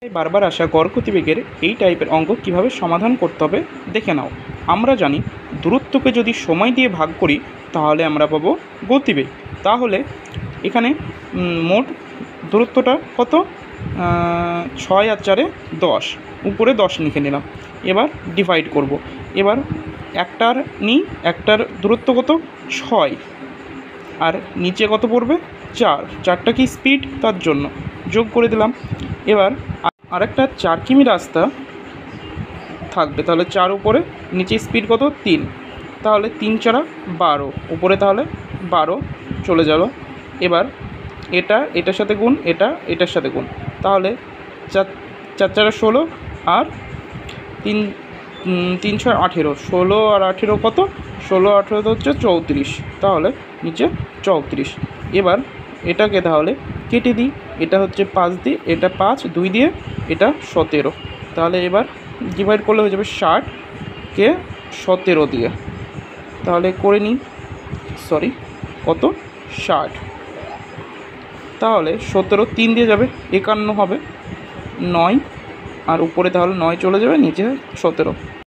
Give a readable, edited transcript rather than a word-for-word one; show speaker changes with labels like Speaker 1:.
Speaker 1: বারবার আসা গড় গতিবেগের এই টাইপের অঙ্ক কীভাবে সমাধান করতে হবে দেখে নাও। আমরা জানি দূরত্বকে যদি সময় দিয়ে ভাগ করি তাহলে আমরা পাবো গতিবেগ। তাহলে এখানে মোট দূরত্বটা কত, 6 আর 4 10, উপরে 10 লিখে নিলাম। এবার ডিভাইড করব। এবার একটার নিই, একটার দূরত্ব কত 6 আর নিচে কত পড়বে 4, 4টা কি স্পিড, তার জন্য যোগ করে দিলাম। এবার আরেকটা 4 কিমি রাস্তা থাকবে, তাহলে 4 উপরে, নিচে স্পিড কত 3, তাহলে 3 4 12, উপরে তাহলে 12 চলে গেল। এবার এটার সাথে গুণ, এটার সাথে গুণ, তাহলে 4 4 16 আর 3 3 6 18, 16 আর 18 কত, 16 18 হচ্ছে 34, তাহলে নিচে 34। এবার এটাকে তাহলে কেটে দিই, এটা হচ্ছে 5 দিয়ে, এটা 5, 2 দিয়ে, এটা 17, তাহলে এবার ডিভাইড করলে হয়ে যাবে 60কে 17 দিয়ে, তাহলে করে নিই, কত 60, তাহলে 17 3 দিয়ে যাবে 51 হবে, 9 আর উপরে তাহলে 9 চলে যাবে, নিচে 17।